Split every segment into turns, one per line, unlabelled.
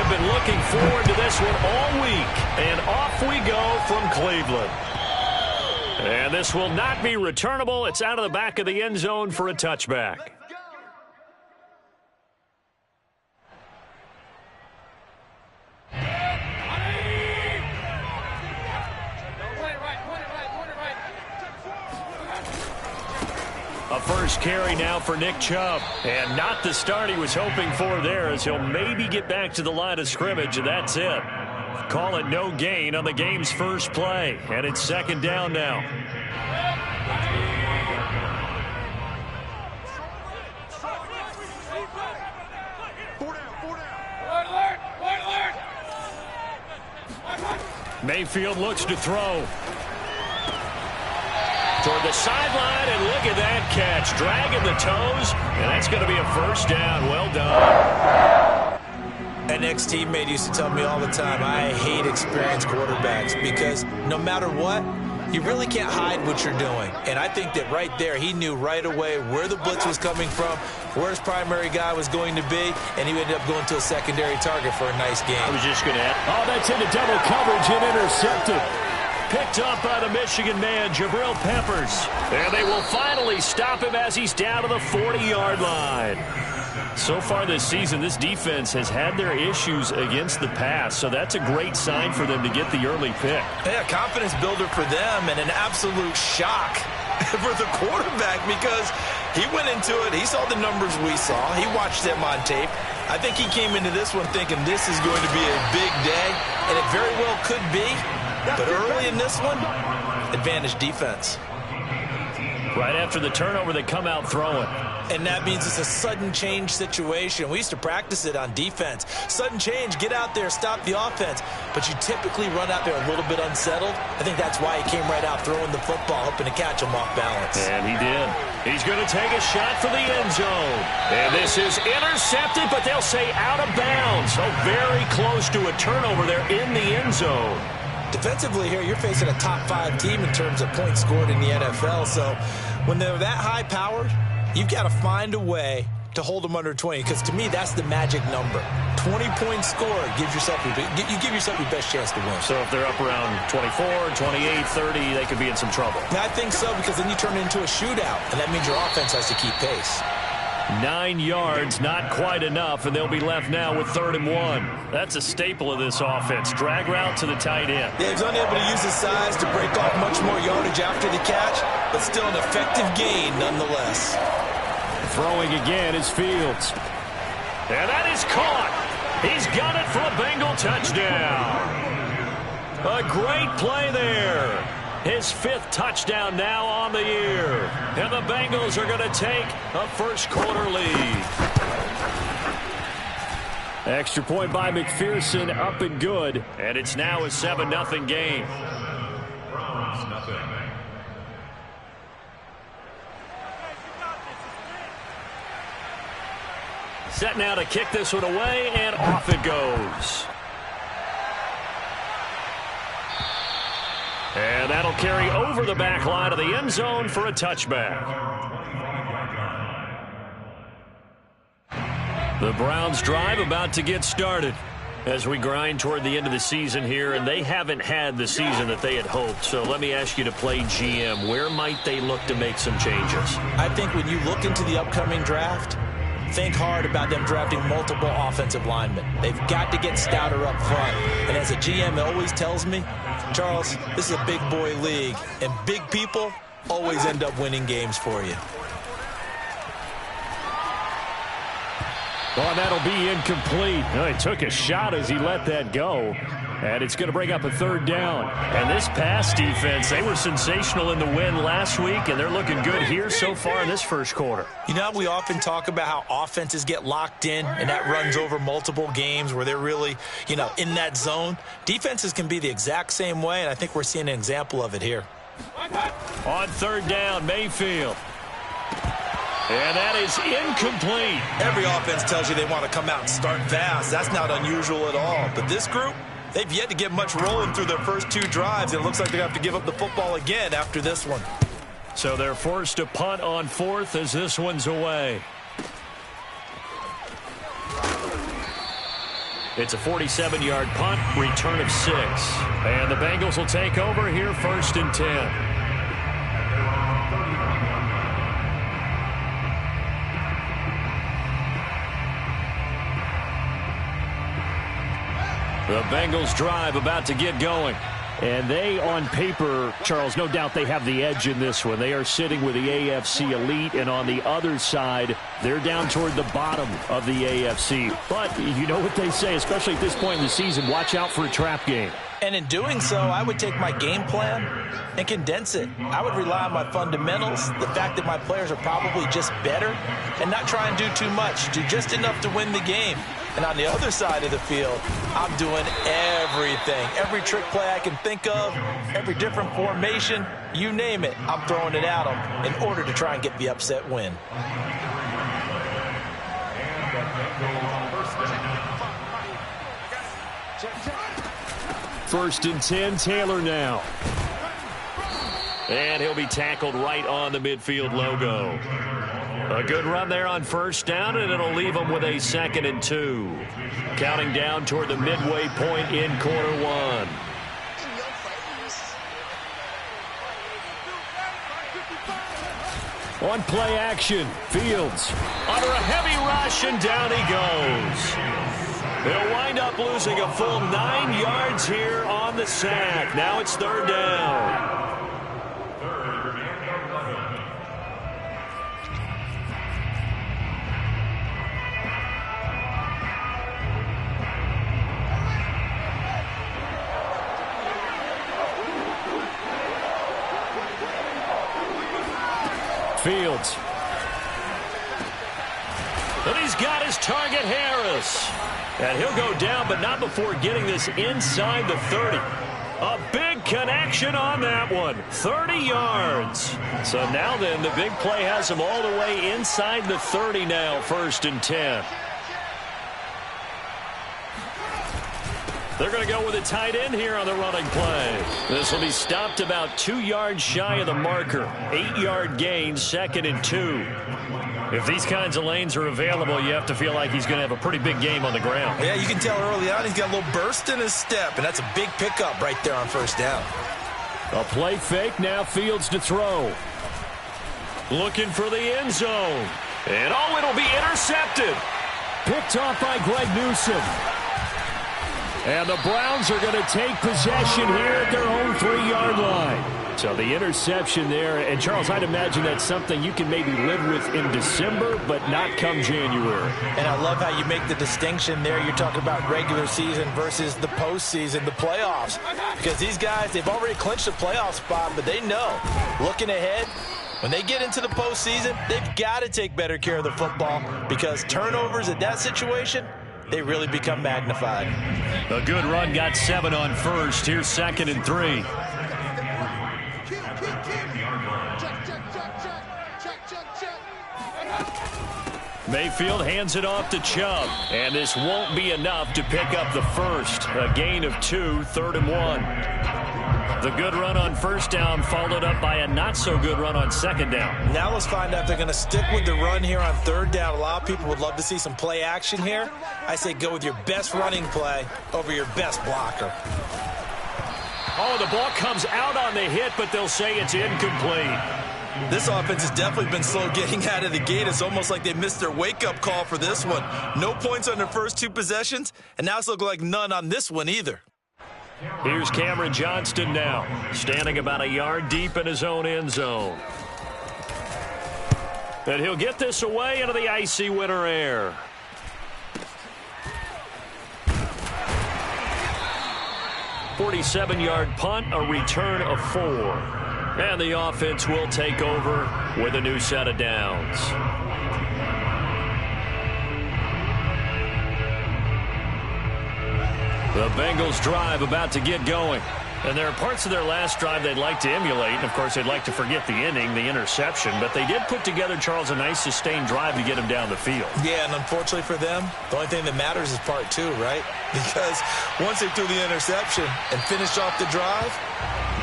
have been looking forward to this one all week. And off we go from Cleveland. And this will not be returnable. It's out of the back of the end zone for a touchback. A first carry now for Nick Chubb. And not the start he was hoping for there, as he'll maybe get back to the line of scrimmage, and that's it. Call it no gain on the game's first play. And it's second down now. Mayfield looks to throw. Toward the sideline, and look at that catch. Dragging the toes, and that's going to be a first down. Well done.
An ex-teammate used to tell me all the time, I hate experienced quarterbacks because no matter what, you really can't hide what you're doing. And I think that right there, he knew right away where the blitz was coming from, where his primary guy was going to be, and he ended up going to a secondary target for a nice game.
I was just going to add, oh, that's into double coverage and intercepted. Picked up by the Michigan man, Jabril Peppers. And they will finally stop him as he's down to the 40-yard line. So far this season, this defense has had their issues against the pass, so that's a great sign for them to get the early pick.
Yeah, confidence builder for them and an absolute shock for the quarterback because he went into it. He saw the numbers we saw. He watched them on tape. I think he came into this one thinking this is going to be a big day, and it very well could be. But early in this one, advantage defense.
Right after the turnover, they come out throwing.
And that means it's a sudden change situation. We used to practice it on defense. Sudden change, get out there, stop the offense. But you typically run out there a little bit unsettled. I think that's why he came right out throwing the football, hoping to catch him off balance.
And he did. He's going to take a shot for the end zone. And this is intercepted, but they'll say out of bounds. So very close to a turnover there in the end zone.
Defensively here, you're facing a top-5 team in terms of points scored in the NFL. So when they're that high-powered, you've got to find a way to hold them under 20, because to me, that's the magic number. 20 points scored gives yourself you give yourself your best chance to win.
So if they're up around 24, 28, 30, they could be in some trouble.
I think so, because then you turn it into a shootout, and that means your offense has to keep pace.
9 yards, not quite enough, and they'll be left now with 3rd and 1. That's a staple of this offense. Drag route to the tight end.
Yeah, he's unable to use his size to break off much more yardage after the catch, but still an effective gain nonetheless.
Throwing again is Fields. And that is caught. He's got it for a Bengal touchdown. A great play there. His 5th touchdown now on the year. And the Bengals are going to take a first-quarter lead. Extra point by McPherson, up and good. And it's now a 7-0 game. Set now to kick this one away, and off it goes. And that'll carry over the back line of the end zone for a touchback. The Browns drive about to get started as we grind toward the end of the season here, and they haven't had the season that they had hoped. So let me ask you to play GM. Where might they look to make some changes?
I think when you look into the upcoming draft, think hard about them drafting multiple offensive linemen. They've got to get stouter up front. And as a GM always tells me, Charles, this is a big boy league, and big people always end up winning games for you.
Oh, that'll be incomplete. Oh, he took a shot as he let that go. And it's going to bring up a 3rd down. And this pass defense, they were sensational in the win last week, and they're looking good here so far in this first quarter.
You know, we often talk about how offenses get locked in, and that runs over multiple games where they're really, in that zone. Defenses can be the exact same way, and I think we're seeing an example of it here.
On 3rd down, Mayfield. And that is incomplete.
Every offense tells you they want to come out and start fast. That's not unusual at all. But this group, they've yet to get much rolling through their first 2 drives. It looks like they have to give up the football again after this one.
So they're forced to punt on 4th as this one's away. It's a 47-yard punt, return of 6. And the Bengals will take over here, 1st and 10. The Bengals drive about to get going. And they, on paper, Charles, no doubt they have the edge in this one. They are sitting with the AFC elite, and on the other side, they're down toward the bottom of the AFC. But you know what they say, especially at this point in the season, watch out for a trap game.
And in doing so, I would take my game plan and condense it. I would rely on my fundamentals, the fact that my players are probably just better, and not try and do too much, do just enough to win the game. And on the other side of the field, I'm doing everything. Every trick play I can think of, every different formation, you name it, I'm throwing it at them in order to try and get the upset win.
First and 10, Taylor now. And he'll be tackled right on the midfield logo. A good run there on first down, and it'll leave him with a 2nd and 2. Counting down toward the midway point in quarter 1. On play action, Fields under a heavy rush, and down he goes. They'll wind up losing a full 9 yards here on the sack. Now it's 3rd down. Fields. And he's got his target, Harris. And he'll go down, but not before getting this inside the 30. A big connection on that one. 30 yards. So now then, the big play has him all the way inside the 30 now, 1st and 10. They're going to go with a tight end here on the running play. This will be stopped about 2 yards shy of the marker. 8-yard gain, 2nd and 2. If these kinds of lanes are available, you have to feel like he's going to have a pretty big game on the ground.
Yeah, you can tell early on he's got a little burst in his step, and that's a big pickup right there on first down.
A play fake, now Fields to throw. Looking for the end zone. And oh, it'll be intercepted. Picked off by Greg Newsome. And the Browns are going to take possession here at their own 3-yard line. So the interception there. And, Charles, I'd imagine that's something you can maybe live with in December, but not come January.
And I love how you make the distinction there. You're talking about regular season versus the postseason, the playoffs. Because these guys, they've already clinched a playoff spot, but they know, looking ahead, when they get into the postseason, they've got to take better care of the football because turnovers in that situation, they really become magnified.
A good run, got 7 on first. Here's 2nd and 3. Mayfield hands it off to Chubb. And this won't be enough to pick up the first. A gain of 2, 3rd and 1. The good run on first down followed up by a not-so-good run on 2nd down.
Now let's find out if they're going to stick with the run here on 3rd down. A lot of people would love to see some play action here. I say go with your best running play over your best blocker.
Oh, the ball comes out on the hit, but they'll say it's incomplete.
This offense has definitely been slow getting out of the gate. It's almost like they missed their wake-up call for this one. No points on their first 2 possessions, and now it's looking like none on this one either.
Here's Cameron Johnston now, standing about a yard deep in his own end zone. And he'll get this away into the icy winter air. "47-yard punt, a return of 4. And the offense will take over with a new set of downs. The Bengals drive about to get going. And there are parts of their last drive they'd like to emulate. And, of course, they'd like to forget the ending, the interception. But they did put together, Charles, a nice sustained drive to get him down the field.
Yeah, and unfortunately for them, the only thing that matters is part 2, right? Because once they threw the interception and finished off the drive,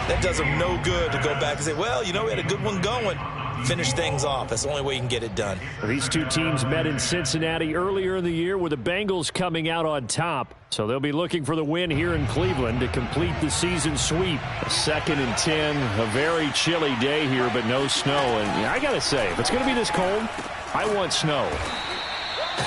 that does them no good to go back and say, well, you know, we had a good one going. finish things off. That's the only way you can get it done.
These two teams met in Cincinnati earlier in the year with the Bengals coming out on top. So they'll be looking for the win here in Cleveland to complete the season sweep. A 2nd and 10, a very chilly day here, but no snow. And yeah, I got to say, if it's going to be this cold, I want snow.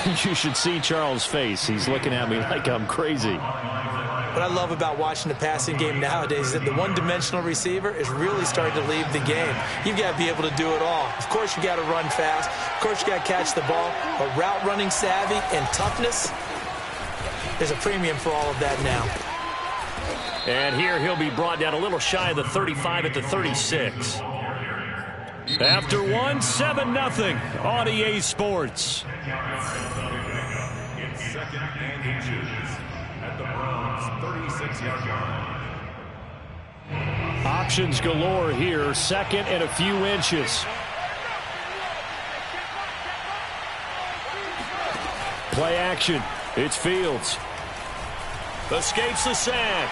You should see Charles' face. He's looking at me like I'm crazy.
What I love about watching the passing game nowadays is that the one-dimensional receiver is really starting to leave the game. You've got to be able to do it all. Of course, you got to run fast. Of course, you got to catch the ball. But route running savvy and toughness, there's a premium for all of that now.
And here he'll be brought down a little shy of the 35 at the 36. After one, 7-0 on EA Sports.
In 2nd and inches at the Browns' 36-yard line.
Options galore here. 2nd and a few inches. Play action. It's Fields. Escapes the sack.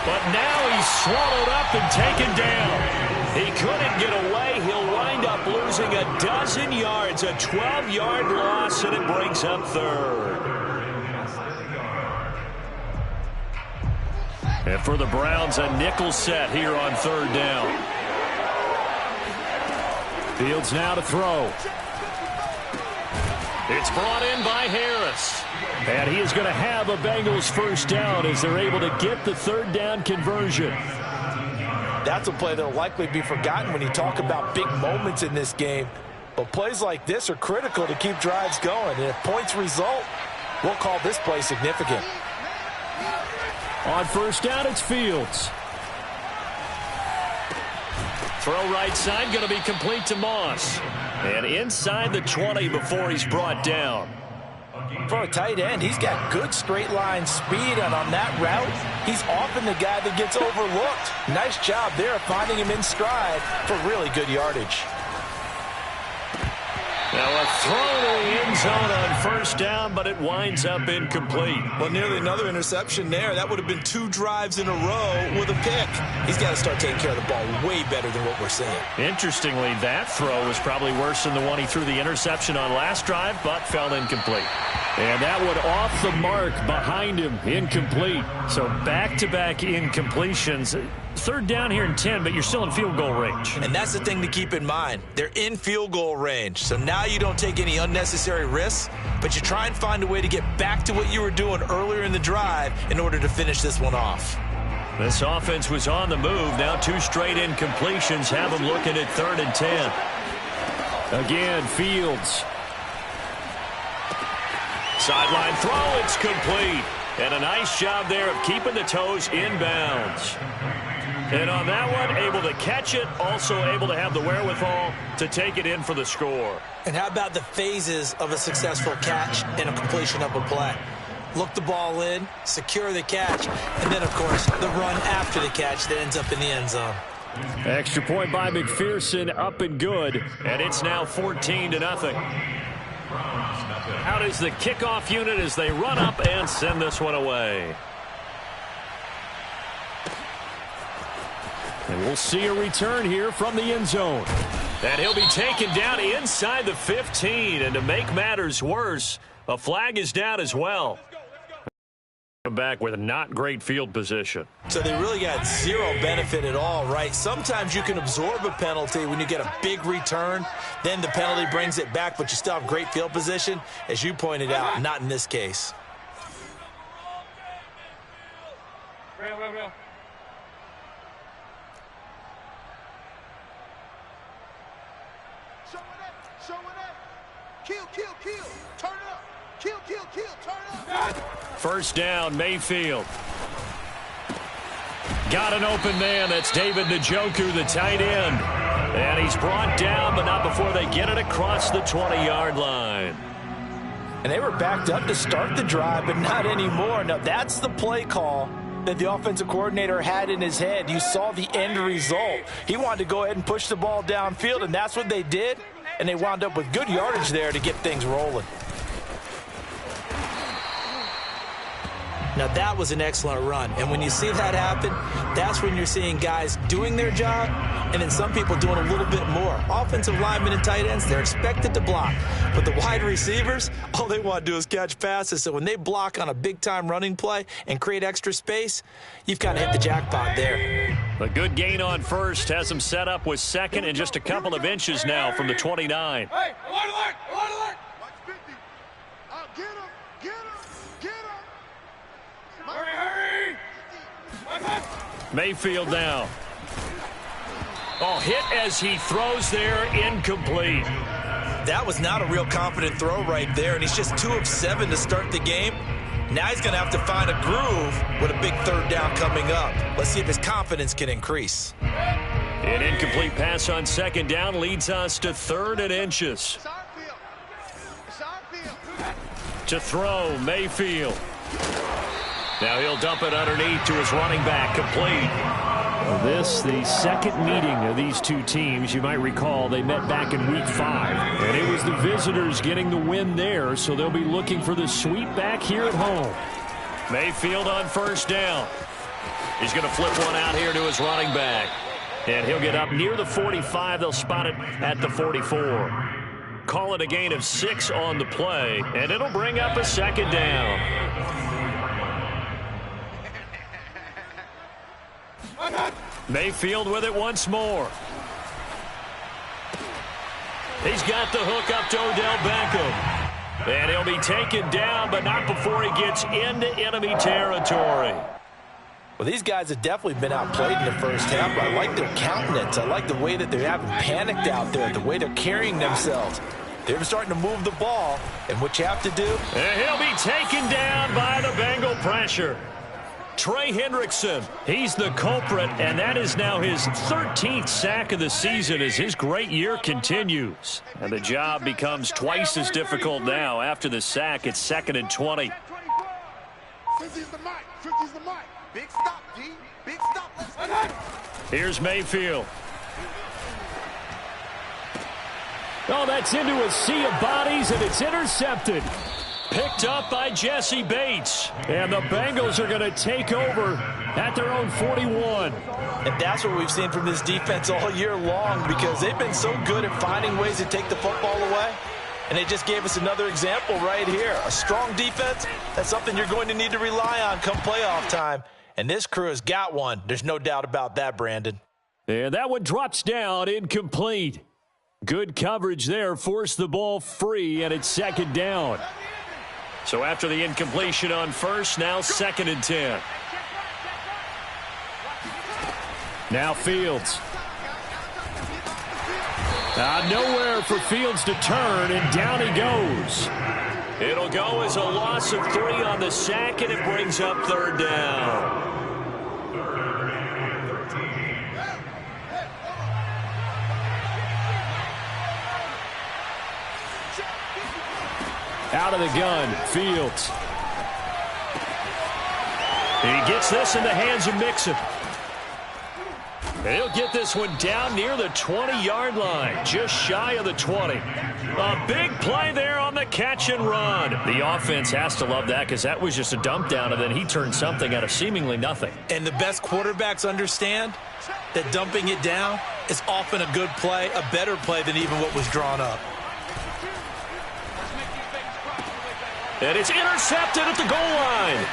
But now he's swallowed up and taken down. He couldn't get away. He'll wind up losing a dozen yards. A 12-yard loss, and it brings up 3rd. And for the Browns, a nickel set here on 3rd down. Fields now to throw. It's brought in by Harris. And he is going to have a Bengals 1st down as they're able to get the 3rd down conversion.
That's a play that will likely be forgotten when you talk about big moments in this game. But plays like this are critical to keep drives going. And if points result, we'll call this play significant.
On 1st down, it's Fields. Throw right side, going to be complete to Moss. And inside the 20 before he's brought down.
For a tight end, he's got good straight line speed, and on that route, he's often the guy that gets overlooked. Nice job there of finding him in stride for really good yardage.
Now a throw to the end zone on 1st down, but it winds up incomplete.
Well, nearly another interception there. That would have been 2 drives in a row with a pick. He's got to start taking care of the ball way better than what we're seeing.
Interestingly, that throw was probably worse than the one he threw the interception on last drive, but fell incomplete. And that one off the mark behind him, incomplete. So back-to-back incompletions. 3rd down here in 10, but you're still in field goal range.
And that's the thing to keep in mind. They're in field goal range. So now you don't take any unnecessary risks, but you try and find a way to get back to what you were doing earlier in the drive in order to finish this one off.
This offense was on the move. Now 2 straight incompletions have them looking at 3rd and 10. Again, Fields. Sideline throw, it's complete. And a nice job there of keeping the toes inbounds. And on that one, able to catch it, also able to have the wherewithal to take it in for the score.
And how about the phases of a successful catch and a completion of a play? Look the ball in, secure the catch, and then, of course, the run after the catch that ends up in the end zone.
Extra point by McPherson, up and good, and it's now 14-0. Out is the kickoff unit as they run up and send this one away. And we'll see a return here from the end zone. And he'll be taken down inside the 15. And to make matters worse, a flag is down as well. Back with a not great field position.
So they really got zero benefit at all, right? Sometimes you can absorb a penalty when you get a big return. Then the penalty brings it back, but you still have great field position. As you pointed out, not in this case.
Kill, turn up. Kill, turn up.
1st down, Mayfield. Got an open man. That's David Njoku, the tight end. And he's brought down, but not before they get it across the 20-yard line.
And they were backed up to start the drive, but not anymore. Now, that's the play call that the offensive coordinator had in his head. You saw the end result. He wanted to go ahead and push the ball downfield, and that's what they did. And they wound up with good yardage there to get things rolling. Now, that was an excellent run. And when you see that happen, that's when you're seeing guys doing their job and then some people doing a little bit more. Offensive linemen and tight ends, they're expected to block. But the wide receivers, all they want to do is catch passes. So when they block on a big-time running play and create extra space, you've kind of hit the jackpot there.
A good gain on first has them set up with second and just a couple of inches now from the 29.
Hey, alert! Watch 50. Get him! Hurry!
Mayfield now. Oh, hit as he throws there, incomplete.
That was not a real confident throw right there, and he's just 2 of 7 to start the game. Now he's going to have to find a groove with a big third down coming up. Let's see if his confidence can increase.
An incomplete pass on second down leads us to 3rd and inches. To throw, Mayfield. Now he'll dump it underneath to his running back, complete. This, the second meeting of these two teams. You might recall they met back in Week 5. And it was the visitors getting the win there, so they'll be looking for the sweep back here at home. Mayfield on first down. He's going to flip one out here to his running back. And he'll get up near the 45. They'll spot it at the 44. Call it a gain of 6 on the play, and it'll bring up a second down. Mayfield with it once more. He's got the hook up to Odell Beckham. And he'll be taken down, but not before he gets into enemy territory.
Well, these guys have definitely been outplayed in the first half, but I like their countenance. I like the way that they haven't panicked out there, the way they're carrying themselves. They're starting to move the ball, and what you have to do...
And he'll be taken down by the Bengal pressure. Trey Hendrickson, he's the culprit, and that is now his 13th sack of the season as his great year continues. And the job becomes twice as difficult now. After the sack, it's 2nd and 20.
50's the mic. 50's the mic. Big stop, G. Big stop. Let's go.
Here's Mayfield. Oh, that's into a sea of bodies, and it's intercepted. Picked up by Jesse Bates. And the Bengals are going to take over at their own 41.
And that's what we've seen from this defense all year long, because they've been so good at finding ways to take the football away. And they just gave us another example right here. A strong defense, that's something you're going to need to rely on come playoff time. And this crew has got one. There's no doubt about that, Brandon.
And that one drops down, incomplete. Good coverage there, forced the ball free, and it's 2nd down. So after the incompletion on first, now 2nd and 10. Now Fields. Nowhere for Fields to turn, and down he goes. It'll go as a loss of 3 on the sack, and it brings up 3rd down. Out of the gun, Fields. He gets this in the hands of Mixon. He'll get this one down near the 20-yard line, just shy of the 20. A big play there on the catch and run. The offense has to love that, because that was just a dump down, and then he turned something out of seemingly nothing.
And the best quarterbacks understand that dumping it down is often a good play, a better play than even what was drawn up.
And it's intercepted at the goal line.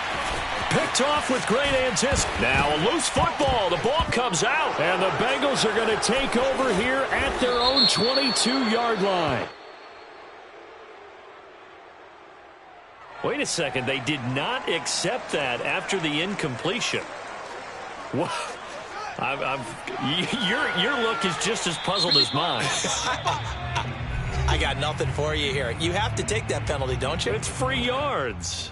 Picked off with great anticipation. Now a loose football. The ball comes out. And the Bengals are going to take over here at their own 22-yard line. Wait a second. They did not accept that after the incompletion. What? Your look is just as puzzled as mine.
I got nothing for you here. You have to take that penalty, don't you?
It's free yards.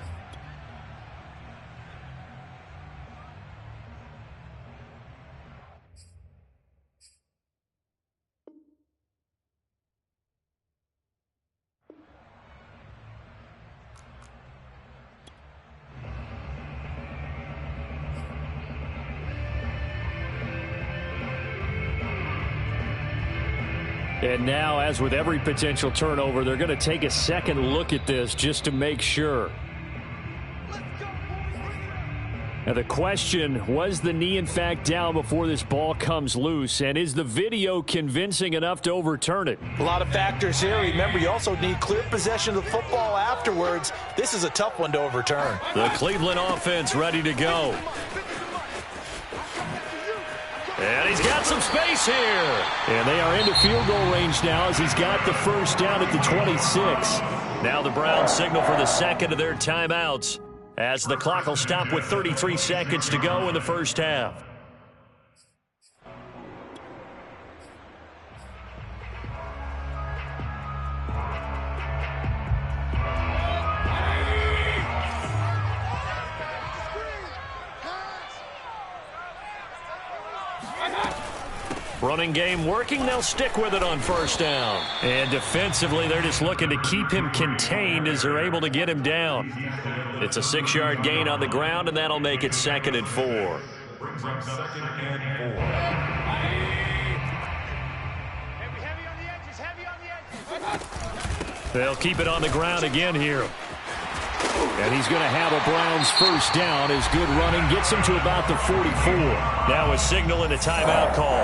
And now, as with every potential turnover, they're going to take a second look at this just to make sure. Now the question, was the knee in fact down before this ball comes loose, and is the video convincing enough to overturn it?
A lot of factors here. Remember, you also need clear possession of the football afterwards. This is a tough one to overturn.
The Cleveland offense ready to go. And he's got some space here. And they are into field goal range now as he's got the first down at the 26. Now the Browns signal for the second of their timeouts, as the clock will stop with 33 seconds to go in the first half. Running game working. They'll stick with it on first down. And defensively, they're just looking to keep him contained as they're able to get him down. It's a 6-yard gain on the ground, and that'll make it 2nd and 4.
Brings up 2nd and 4.
They'll keep it on the ground again here. And he's going to have a Browns first down as good running gets him to about the 44. Now a signal and a timeout call,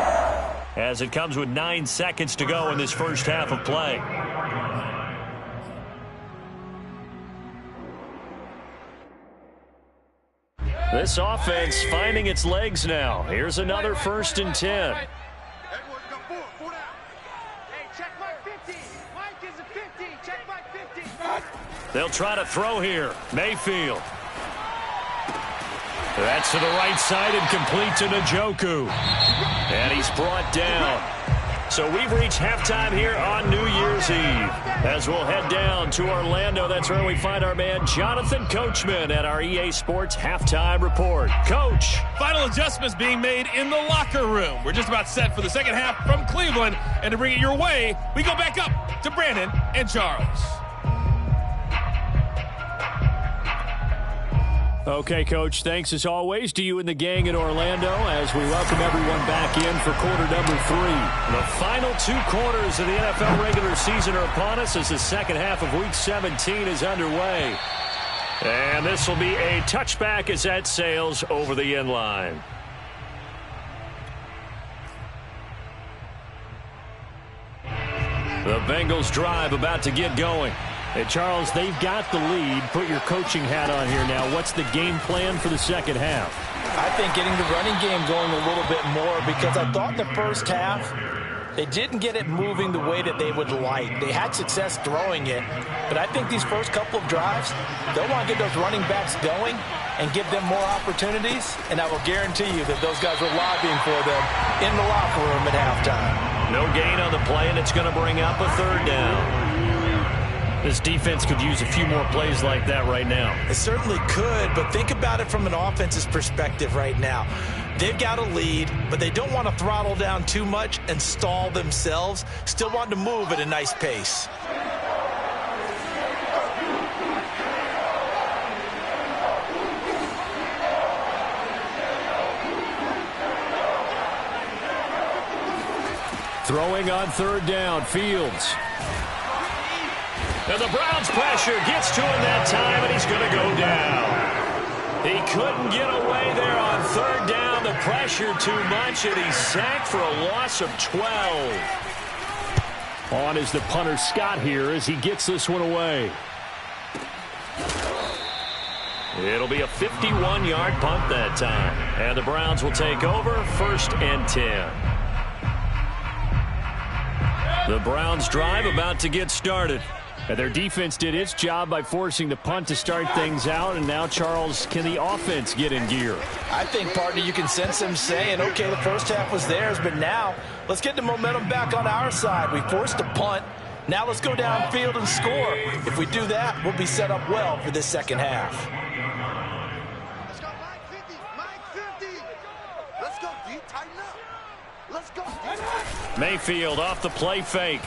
as it comes with 9 seconds to go in this first half of play. This offense finding its legs now. Here's another 1st and 10. They'll try to throw here. Mayfield. That's to the right side and complete to Njoku. And he's brought down. So we've reached halftime here on New Year's Eve. As we'll head down to Orlando, that's where we find our man Jonathan Coachman at our EA Sports Halftime Report. Coach.
Final adjustments being made in the locker room. We're just about set for the second half from Cleveland. And to bring it your way, we go back up to Brandon and Charles.
Okay, Coach, thanks as always to you and the gang in Orlando as we welcome everyone back in for quarter number 3. The final 2 quarters of the NFL regular season are upon us as the second half of Week 17 is underway. And this will be a touchback as that sails over the end line. The Bengals drive about to get going. Hey, Charles, they've got the lead. Put your coaching hat on here now. What's the game plan for the second half?
I think getting the running game going a little bit more, because I thought the first half they didn't get it moving the way that they would like. They had success throwing it, but I think these first couple of drives, they'll want to get those running backs going and give them more opportunities, and I will guarantee you that those guys were lobbying for them in the locker room at halftime.
No gain on the play, and it's going to bring up a 3rd down. This defense could use a few more plays like that right now.
It certainly could, but think about it from an offense's perspective right now. They've got a lead, but they don't want to throttle down too much and stall themselves. Still want to move at a nice pace.
Throwing on 3rd down, Fields. And the Browns pressure gets to him that time, and he's going to go down. He couldn't get away there on 3rd down. The pressure too much, and he's sacked for a loss of 12. On is the punter Scott here as he gets this one away. It'll be a 51-yard punt that time. And the Browns will take over 1st and 10. The Browns drive about to get started. And their defense did its job by forcing the punt to start things out. And now, Charles, can the offense get in gear?
I think, partner, you can sense them saying, okay, the first half was theirs, but now let's get the momentum back on our side. We forced a punt. Now let's go downfield and score. If we do that, we'll be set up well for this second half.
Let's go, Mike 50. Mike 50. Let's go, D. Tighten up. Let's go, D.
Mayfield off the play fake.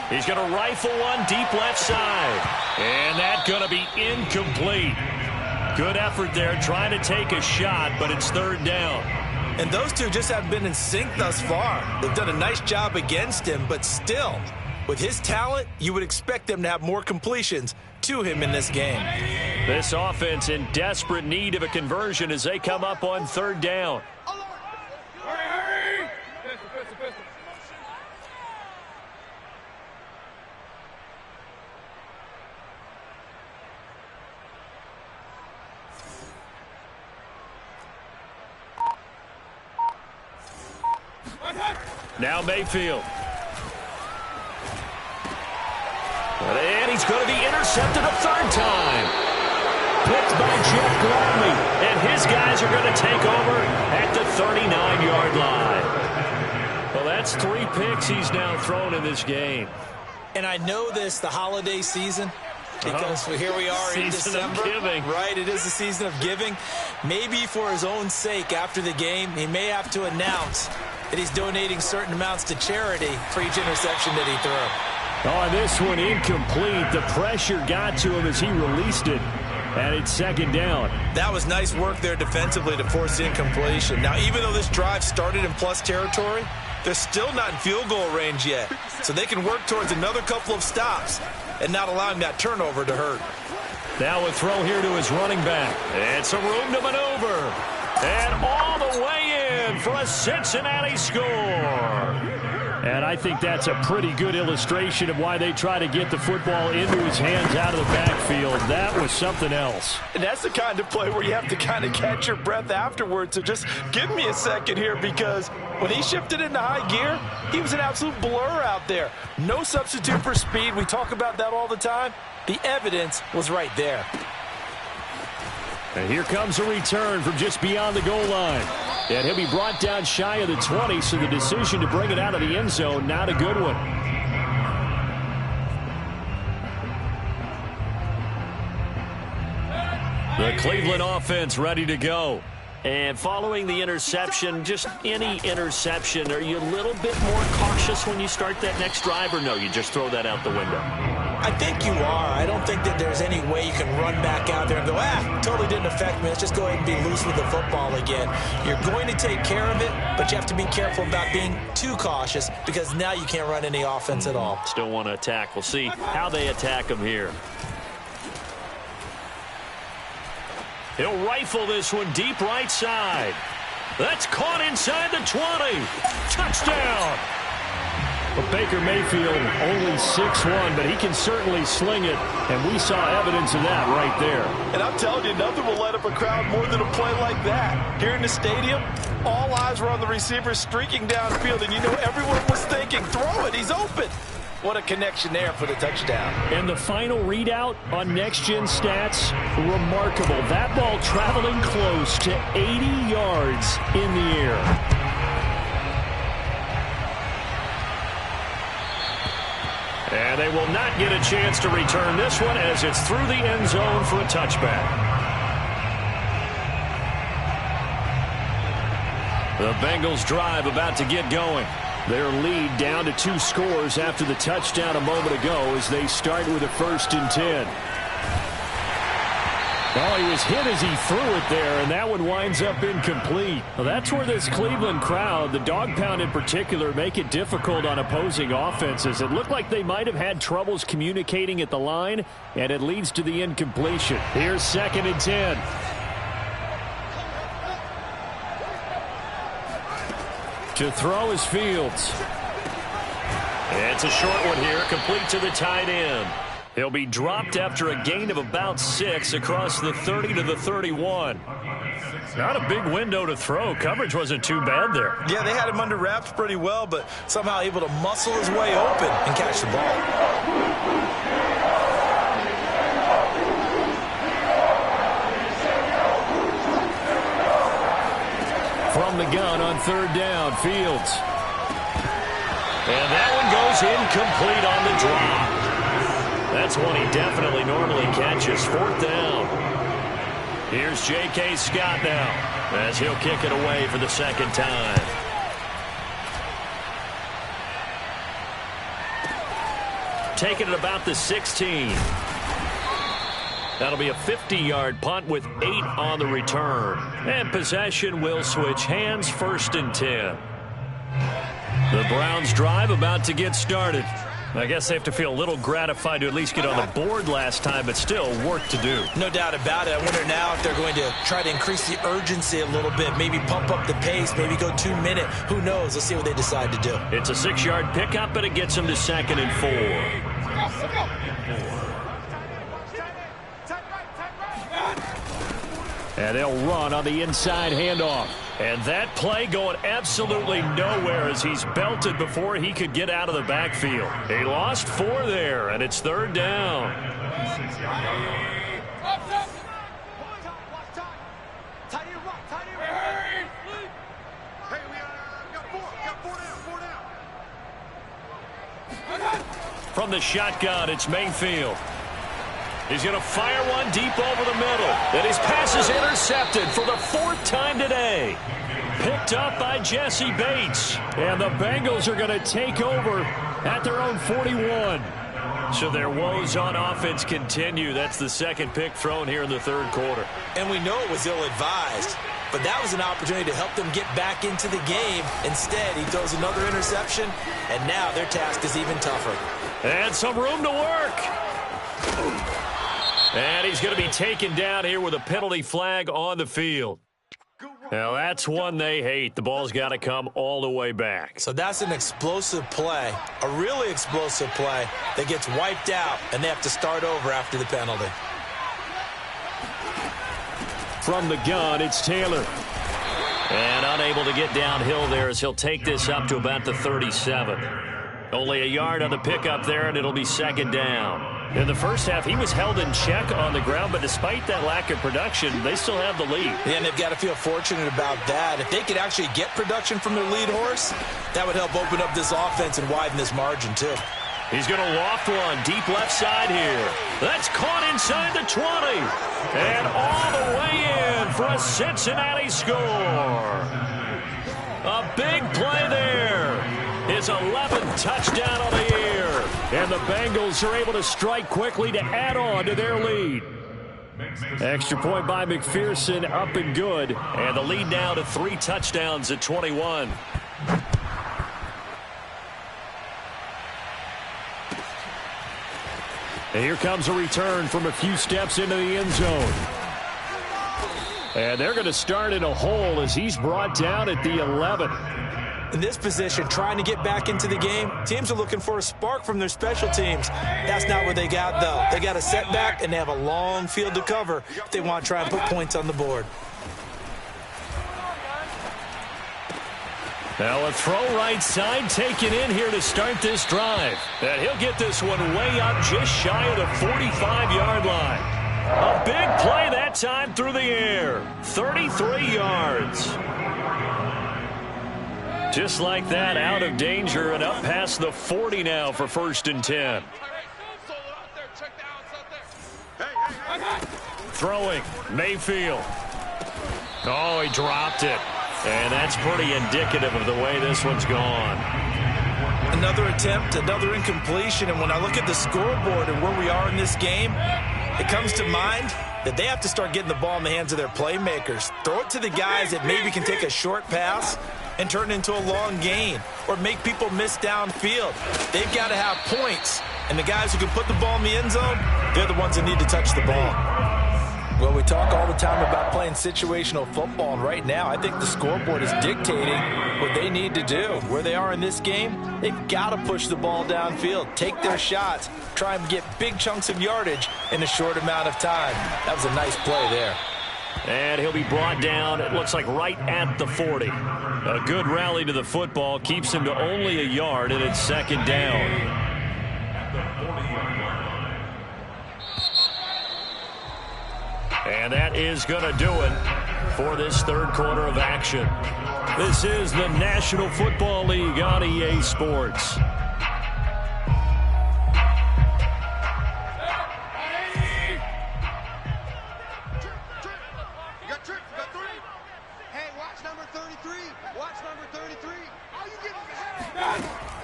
He's going to rifle one deep left side. And that's going to be incomplete. Good effort there trying to take a shot, but it's 3rd down.
And those two just haven't been in sync thus far. They've done a nice job against him, but still, with his talent, you would expect them to have more completions to him in this game.
This offense in desperate need of a conversion as they come up on third down.
Hurry! Pistol.
Now Mayfield. And he's going to be intercepted a third time. Picked by Jeff Gladney. And his guys are going to take over at the 39-yard line. Well, that's 3 picks he's now thrown in this game.
And I know this, the holiday season, because here we are in December. Right, it is the season of giving. Maybe for his own sake after the game, he may have to announce that he's donating certain amounts to charity for each interception that he threw.
Oh, this one incomplete. The pressure got to him as he released it. And it's second down.
That was nice work there defensively to force the incompletion. Now, even though this drive started in plus territory, they're still not in field goal range yet. So they can work towards another couple of stops and not allowing that turnover to hurt.
Now a throw here to his running back. It's a room to maneuver. And all the way in for a Cincinnati score. And I think that's a pretty good illustration of why they try to get the football into his hands out of the backfield. That was something else.
And that's the kind of play where you have to kind of catch your breath afterwards. So just give me a second here, because when he shifted into high gear, he was an absolute blur out there. No substitute for speed. We talk about that all the time. The evidence was right there.
And here comes a return from just beyond the goal line. And he'll be brought down shy of the 20, so the decision to bring it out of the end zone, not a good one. The Cleveland offense ready to go. And following the interception, just any interception, are you a little bit more cautious when you start that next drive, or no, you just throw that out the window?
I think you are. I don't think that there's any way you can run back out there and go, totally didn't affect me. Let's just go ahead and be loose with the football again. You're going to take care of it, but you have to be careful about being too cautious, because now you can't run any offense at all.
Still want to attack. We'll see how they attack him here. He'll rifle this one deep right side. That's caught inside the 20. Touchdown. Well, Baker Mayfield only 6'1", but he can certainly sling it, and we saw evidence of that right there.
And I'm telling you, nothing will light up a crowd more than a play like that. Here in the stadium, all eyes were on the receiver streaking downfield, and you know everyone was thinking, throw it, he's open. What a connection there for the touchdown.
And the final readout on Next Gen Stats, remarkable. That ball traveling close to 80 yards in the air. And they will not get a chance to return this one as it's through the end zone for a touchback. The Bengals drive about to get going. Their lead down to 2 scores after the touchdown a moment ago as they start with a 1st and 10. Well, he was hit as he threw it there, and that one winds up incomplete. Well, that's where this Cleveland crowd, the dog pound in particular, make it difficult on opposing offenses. It looked like they might have had troubles communicating at the line, and it leads to the incompletion. Here's 2nd and 10. To throw is Fields. It's a short one here, complete to the tight end. He'll be dropped after a gain of about 6 across the 30 to the 31. Not a big window to throw. Coverage wasn't too bad there.
Yeah, they had him under wraps pretty well, but somehow able to muscle his way open and catch the ball.
From the gun on 3rd down, Fields. And that one goes incomplete on the drop. That's one he definitely normally catches. 4th down. Here's J.K. Scott now as he'll kick it away for the 2nd time. Taking it about the 16. That'll be a 50-yard punt with 8 on the return. And possession will switch hands, 1st and 10. The Browns drive about to get started. I guess they have to feel a little gratified to at least get on the board last time, but still work to do.
No doubt about it. I wonder now if they're going to try to increase the urgency a little bit, maybe pump up the pace, maybe go 2-minute. Who knows? Let's see what they decide to do.
It's a 6-yard pickup, but it gets them to 2nd and 4. And they'll run on the inside handoff. And that play going absolutely nowhere as he's belted before he could get out of the backfield. He lost 4 there, and it's 3rd down. From the shotgun, it's Mayfield. He's going to fire one deep over the middle. And his pass is intercepted for the 4th time today. Picked up by Jesse Bates. And the Bengals are going to take over at their own 41. So their woes on offense continue. That's the 2nd pick thrown here in the 3rd quarter.
And we know it was ill-advised. But that was an opportunity to help them get back into the game. Instead, he throws another interception. And now their task is even tougher.
And some room to work. And he's going to be taken down here with a penalty flag on the field. Now, that's one they hate. The ball's got to come all the way back.
So that's an explosive play, a really explosive play that gets wiped out, and they have to start over after the penalty.
From the gun, it's Taylor. And unable to get downhill there as he'll take this up to about the 37. Only a yard on the pickup there, and it'll be 2nd down. In the first half, he was held in check on the ground, but despite that lack of production, they still have the lead.
Yeah, and they've got to feel fortunate about that. If they could actually get production from their lead horse, that would help open up this offense and widen this margin, too.
He's going to loft one deep left side here. That's caught inside the 20. And all the way in for a Cincinnati score. A big play there. His 11th touchdown of the year. And the Bengals are able to strike quickly to add on to their lead. Extra point by McPherson, up and good. And the lead now to 3 touchdowns at 21. And here comes a return from a few steps into the end zone. And they're going to start in a hole as he's brought down at the 11.
In this position, trying to get back into the game, teams are looking for a spark from their special teams. That's not what they got, though. They got a setback, and they have a long field to cover if they want to try and put points on the board.
Now a throw right side taken in here to start this drive. And he'll get this one way up just shy of the 45-yard line. A big play that time through the air. 33 yards. Just like that, out of danger and up past the 40 now for 1st and 10. Throwing, Mayfield. Oh, he dropped it. And that's pretty indicative of the way this one's gone.
Another attempt, another incompletion. And when I look at the scoreboard and where we are in this game, it comes to mind that they have to start getting the ball in the hands of their playmakers. Throw it to the guys that maybe can take a short pass and turn it into a long gain or make people miss downfield. They've got to have points. And the guys who can put the ball in the end zone, they're the ones that need to touch the ball. Well, we talk all the time about playing situational football, and right now I think the scoreboard is dictating what they need to do. Where they are in this game, they've got to push the ball downfield, take their shots, try and get big chunks of yardage in a short amount of time. That was a nice play there.
And he'll be brought down, it looks like right at the 40. A good rally to the football keeps him to only a yard, and it's 2nd down. And that is going to do it for this 3rd quarter of action. This is the National Football League on EA Sports.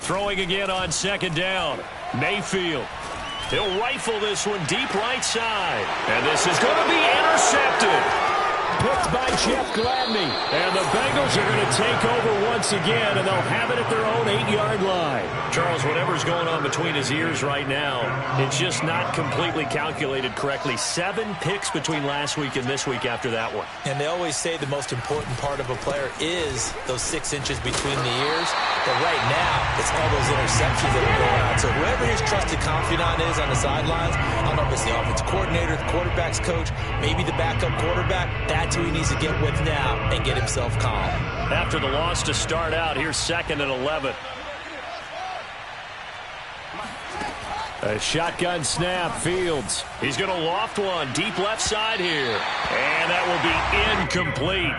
Throwing again on 2nd down. Mayfield. He'll rifle this one deep right side. And this is going to be intercepted. picked by Jeff Gladney. And the Bengals are going to take over once again, and they'll have it at their own 8-yard line. Charles, whatever's going on between his ears right now, it's just not completely calculated correctly. 7 picks between last week and this week after that one.
And they always say the most important part of a player is those 6 inches between the ears. But right now, it's all those interceptions that are going on. So whoever his trusted confidant is on the sidelines, I don't know if it's the offensive coordinator, the quarterback's coach, maybe the backup quarterback, that's who he needs to get with now and get himself calm.
After the loss to start out, here's 2nd and 11. A shotgun snap, Fields. He's going to loft one deep left side here. And that will be incomplete.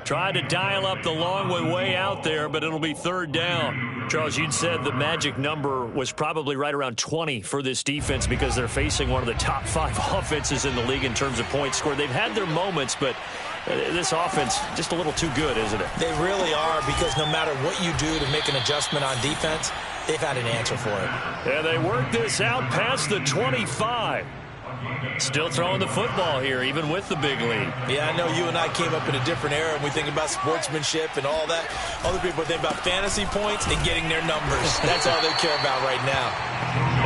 Tried to dial up the long way out there, but it'll be 3rd down. Charles, you'd said the magic number was probably right around 20 for this defense because they're facing one of the top 5 offenses in the league in terms of points scored. They've had their moments, but this offense just a little too good, isn't it?
They really are, because no matter what you do to make an adjustment on defense, they've had an answer for it.
And they work this out past the 25. Still throwing the football here, even with the big lead.
Yeah, I know you and I came up in a different era, and we think about sportsmanship and all that. Other people think about fantasy points and getting their numbers. That's all they care about right now.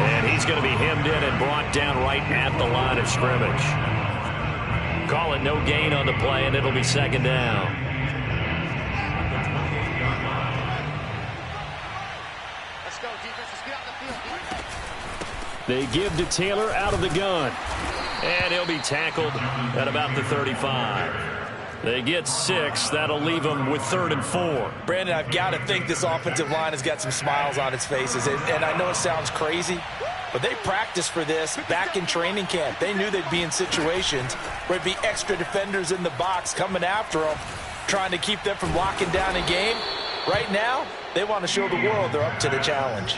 And he's going to be hemmed in and brought down right at the line of scrimmage. Call it no gain on the play, and it'll be 2nd down.
Let's go, defense. Let's get out the field.
They give to Taylor out of the gun. And he'll be tackled at about the 35. They get 6. That'll leave them with 3rd and 4.
Brandon, I've got to think this offensive line has got some smiles on its faces. And I know it sounds crazy, but they practiced for this back in training camp. They knew they'd be in situations where it'd be extra defenders in the box coming after them, trying to keep them from locking down a game. Right now, they want to show the world they're up to the challenge.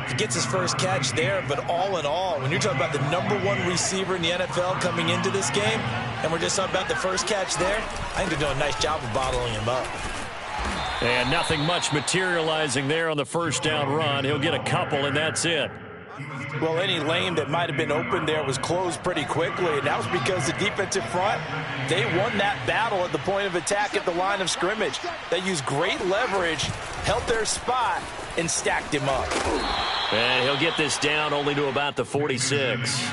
He gets his first catch there, but all in all, when you're talking about the #1 receiver in the NFL coming into this game, and we're just talking about the first catch there, I think they're doing a nice job of bottling him up.
And nothing much materializing there on the 1st down run. He'll get a couple, and that's it.
Well, any lane that might have been open there was closed pretty quickly, and that was because the defensive front, they won that battle at the point of attack at the line of scrimmage. They used great leverage, held their spot, and stacked him up.
And he'll get this down only to about the 46.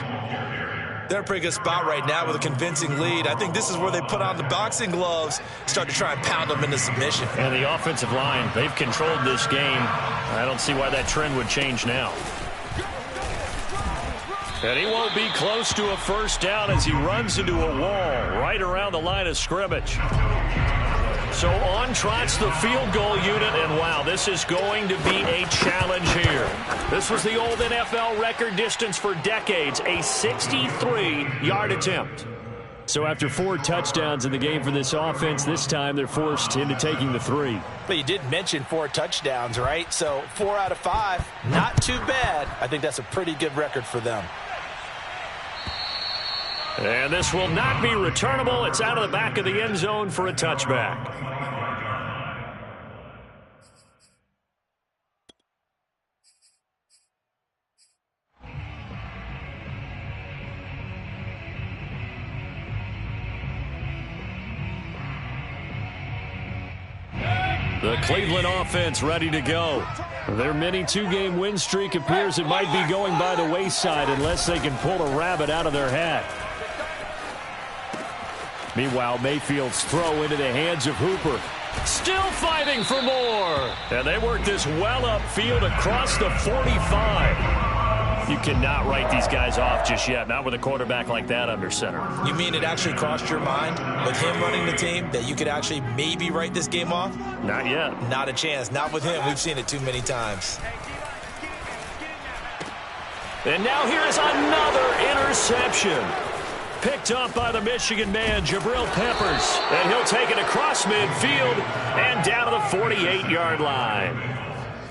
They're in a pretty good spot right now with a convincing lead. I think this is where they put on the boxing gloves, start to try and pound them into submission.
And the offensive line, they've controlled this game. I don't see why that trend would change now. And he won't be close to a 1st down as he runs into a wall right around the line of scrimmage. So on trots the field goal unit, and wow, this is going to be a challenge here. This was the old NFL record distance for decades, a 63-yard attempt. So after 4 touchdowns in the game for this offense, this time they're forced into taking the 3.
But you did mention 4 touchdowns, right? So 4 out of 5, not too bad. I think that's a pretty good record for them.
And this will not be returnable. It's out of the back of the end zone for a touchback. The Cleveland offense ready to go. Their mini 2-game win streak appears it might be going by the wayside unless they can pull a rabbit out of their hat. Meanwhile, Mayfield's throw into the hands of Hooper. Still fighting for more. And they work this well upfield across the 45. You cannot write these guys off just yet, not with a quarterback like that under center.
You mean it actually crossed your mind with him running the team that you could actually maybe write this game off?
Not yet.
Not a chance. Not with him. We've seen it too many times.
And now here is another interception. Picked up by the Michigan man, Jabril Peppers. And he'll take it across midfield and down to the 48-yard line.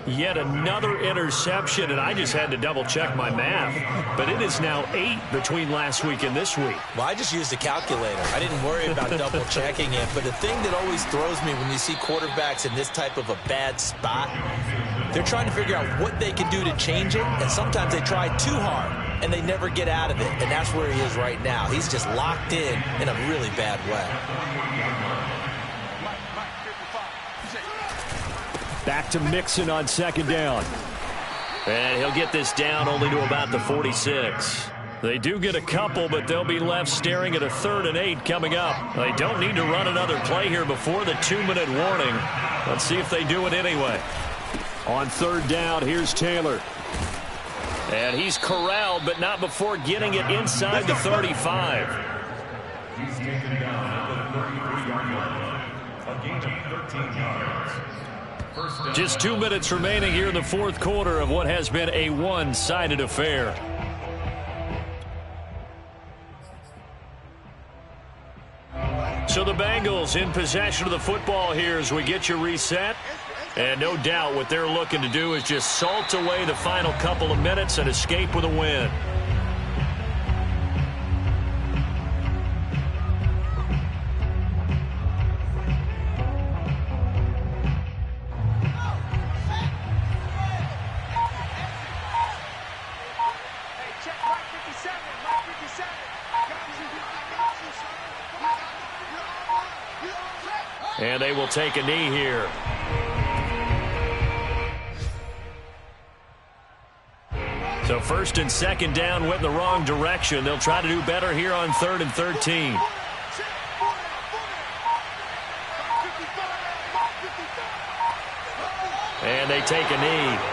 Yet another interception, and I just had to double-check my math. But it is now 8 between last week and this week.
Well, I just used a calculator. I didn't worry about double-checking it. But the thing that always throws me when you see quarterbacks in this type of a bad spot, they're trying to figure out what they can do to change it, and sometimes they try too hard. and they never get out of it. And that's where he is right now. He's just locked in a really bad way.
Back to Mixon on second down. And he'll get this down only to about the 46. They do get a couple, but they'll be left staring at a 3rd and 8 coming up. They don't need to run another play here before the 2-minute warning. Let's see if they do it anyway. On 3rd down, here's Taylor. And he's corralled, but not before getting it inside the 35.
He's taken down at the 33-yard line. A gain of 13 yards. First down.
Just 2 minutes remaining here in the 4th quarter of what has been a one-sided affair. So the Bengals in possession of the football here as we get you reset. And no doubt what they're looking to do is just salt away the final couple of minutes and escape with a win. And they will take a knee here. So 1st and 2nd down went in the wrong direction. They'll try to do better here on 3rd and 13. And they take a knee.